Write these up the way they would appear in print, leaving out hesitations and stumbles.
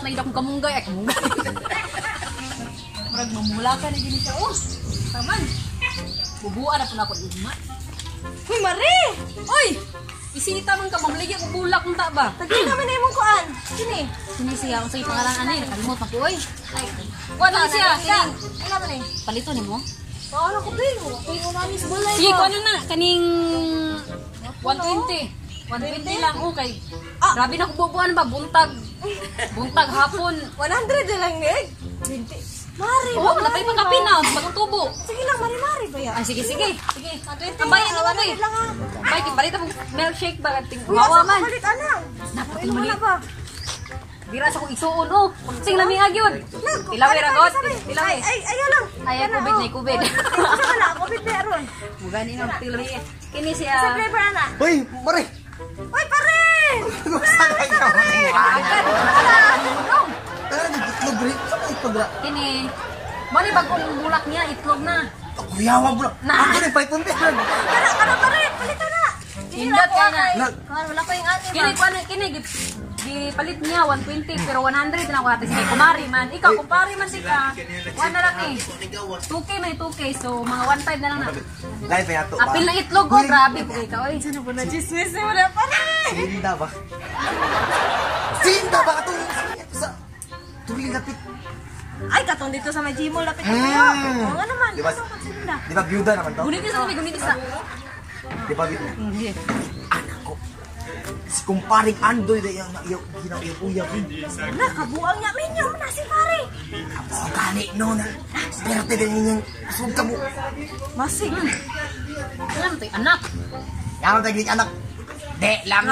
na idang kamunggay. Kamunggay. Murag mamula ka na gini siya. Oh, taman. Bubuan na po na ako luma. Uy, Mari! Oy! Isita man ka, mamligyan ko bulak kung ta ba? Tagli naman na yung kuan. Sini? Sini siya, kung sa'yo pangalan ano nakalimot pa ko, oy. Wala siya, kining. Ano naman eh? Palito ni mo? Oo, ako pilo. Kuy mo namin sa bulay Sige, ko. kung ano na, kaning 120. 120 lang, okay. Grabe na kububuan ba, buntag. Buntag hapon. 100 na lang, Nig. 20. Mari, Oh, natay pa kapi na, bagong tubo. Sige lang, Mari ba yan? Ay, sige, sige. Sige. Ang Bayan na mo, lang ha. Bay, balita mo, milkshake ba? Kuya, Wawa sa man. kapalit, anak. Dapat Ano na ba? Dira sa kong isuon, oh. Sing lamihag yun. Ilawi ragot. Ilawi. Ay, ayaw lang. Ay, COVID na, COVID. Ay, sa na, COVID na ron. Mugani ng tilawi. Kini Sa siya. flavor, anak. Uy, Mari! Uy, pare! Kumusta ka ikaw? Agad. Tara, nag-itlog rin. Saan ka itlog rin? Kini. Mani bagong bulak niya, itlog na. Kuyawa mo lang. Nah. Ako rin, 500. Ano, pare? Palitan na. Indot ka na. Wala ko yung ate, Kini, ba? kini, gipalit niya 120 pero 100 na ako ate. Sige, kumari man. Ikaw, kumpari man si ka. 1 na lang eh. 2K may 2K, so mga 1.5 na lang na. Live ya to. Apil na itlog ko, grabe po ikaw. Ay, Ano ba na chismis mo na, pare? Sinda ba? Sinda ba? Itong sa... Tuloy lapit. Ay, katong dito sa may Gmall, lapit na Mm. kayo. Oo nga naman, Diba? ano ka sila? Di ba byuda naman to? gunit isa, gunit isa. Di ba byuda? Hindi. Anak ko. Si kumparing Andoy na yung ginaw-uya ko. Nakabuang niya, minyo mo na si pare. Ako kani no na. Perte din yung sugta mo. Masig. Alam mo, anak. Yan ang taglit anak. De lang.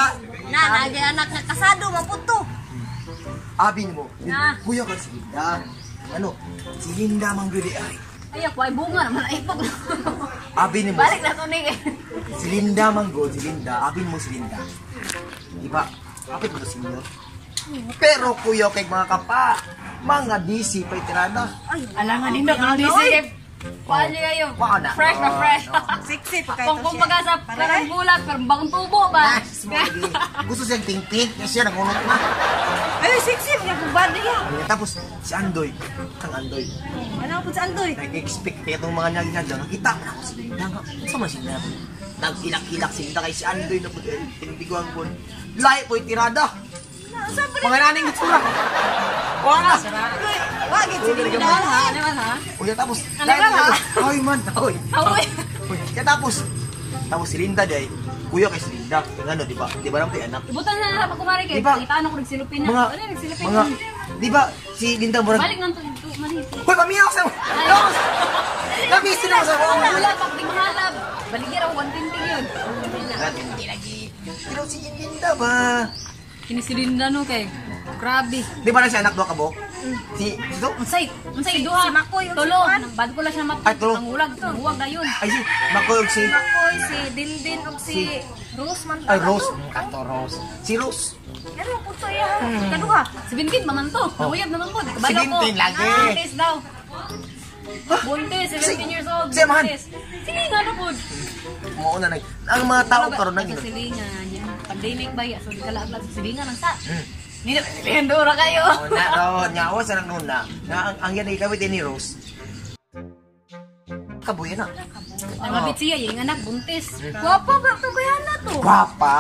Nagi anak nga kasado, maputo. Abi mo. Na. Kuya ka si Linda. Ano? Si Linda mang gudi ay. Ay, ako ay bunga naman. Ay, pag... Abi ni mo. Balik na to ni. Si Linda mang go, si Linda. Abi mo si Linda. Diba? Kapit mo to senior. Pero kuya kay mga kapa, mga DC pa itirada. Alangan nindot, ano di sige. Paano kayo? Paano? Fresh na fresh. Siksi pa kayo Kung kumbaga sa parang bulat, parang bagong tubo ba? Gusto siyang tingting, kasi siya nagunot na. Ay, siksi, niya po body yan. Tapos si Andoy, kang Andoy, Ano po sa Andoy? nag-expect kaya itong mga naging nakita ko na ako si Linda nga. Saan man sila? Nag-ilak-ilak si Linda kay si Andoy na po, tinibiguan ko. Lahi po itirada. Saan pa rin? Mga naning itsura. Wala. Wagit si Ano Linda. man ha? Ano man ha? Uy, tapos. Ano ba, ha? Ay man, oy. Awoy! Uy, kaya tapos si Linda day, kuya kay si Linda. Yung ano, di ba? Di ba naman tayo anak? Ibutan na na pagkumari kayo. Diba? Itaan ako nagsilupin na. Mga, Ano nagsilupin? di ba si Linda murag. Balik nang to. Malis. Hoy, pamiyaw sa mo. Nabisi na mo sa mo. Wala, pagting mahalab. Baligyan ako 120 yun. Hindi lagi. Pero si Linda ba? Kinisilinda no kay. Grabe. Di ba na siya anak doon ka bo? Si ito? Unsay duha. Si Makoy, yung Tulo. suwan. Bad ko lang siya mat. Ay, tulo. Ang ulag to. Huwag na yun. Ay si Makoy si Makoy, si Dindin, o si Rose man. ay Rose. Kanto Rose. Si Rose. Ano po to yan? Kano ka? Si Binkin man to. Nawuyab naman po. Si Binkin lagi. Buntis daw. Buntis, 17 years old. Si Amahan. Buntis. Sige nga na po. Mo na ang mga tao karon nang Sa ino. silingan. Pandemic ba ya? So di kalaglag sa silingan ang sa. Hindi na pinendora kayo. Oh, na ro nyawa sa nang nuna. Na ang yan ikawit ni Rose. Kabuya na. Nangabit siya, yung anak, buntis. Guwapo ba ito kaya na to? Gwapa.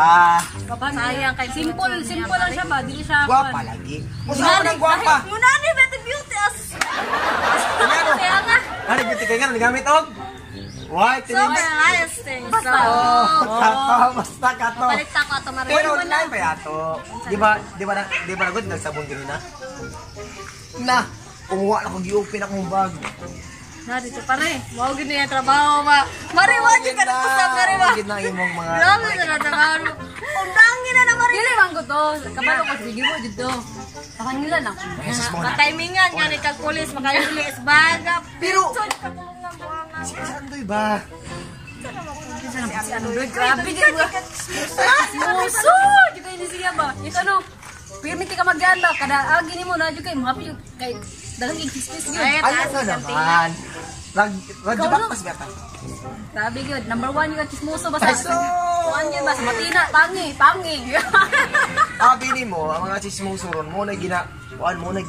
Sayang kay simple lang siya ba? Dili siya. Gwapa lagi. Musa nang gwapa. Muna ni Betty Beauty as. Ano? Kaya nga. Ano giti kay nga gamit og? White So, lens. ayos thing. So, Oh, basta ka to. balik ta ko ato Pero marinig. online pa yato. Di ba nagod nagsabon din na? Na, kumuha na kong i-open akong bag. Na dito pare. Mao gid niya trabaho ba. Mari wa di ka na kusap mari ba. Gid na imong mga Grabe na trabaho. Undangin na mari. Dili man ko to. Kabalo ko sige mo dito. Sa kanila na. Jesus mo na. Matimingan nga ni kag pulis makalilis baga. Pero- katulong nga buwangan. Si Sandoy ba? Grabe din mo. Muso! Kita ini siya ba? Ito ano? Permit ka magyala. Kada agi ni mo na kay mo happy kay dalang existence yun. Ay, Ayaw na naman. Radyo ba pas bata? Grabe yun. Number 1 yung chismoso ba Ay, sa... so- Kuan yun ba? Sa Matina. Pangi. Abi ni mo, ang mga chismoso ron mo na kuan mo na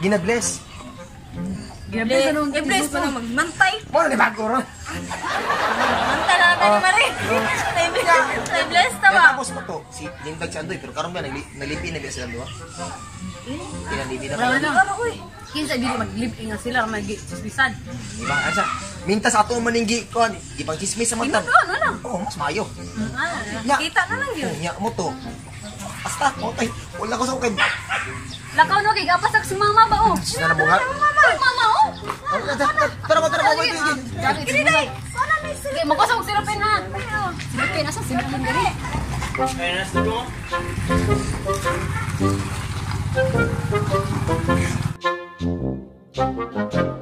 gina-bless. I-bless mo na magmantay. Mo na ni bago ron. Mantay na natin ni Marie. I-bless ta ba? Tapos mo to, si Lindag si Andoy, pero karon ba nalipi na biya sila duha? Pinalipi na Wala ba? na. Kinsa dili mag-live nga sila mag-chismisan. Diba? Asa? Mintas ato maninggi kuan, ipang chismis sa matan. Ano lang? Oo, mas mayo. Ah, kita na lang yun. Nya mo to. Basta, okay. Wala ko sa ukay. Lakaw no kay gapasak si mama ba oh. Sina na bunga? Mama oh. Tara mo. Kini dai. Sana ni sige mo ko sa sirapin ha. Sirapin asa sirapin diri. Thank you.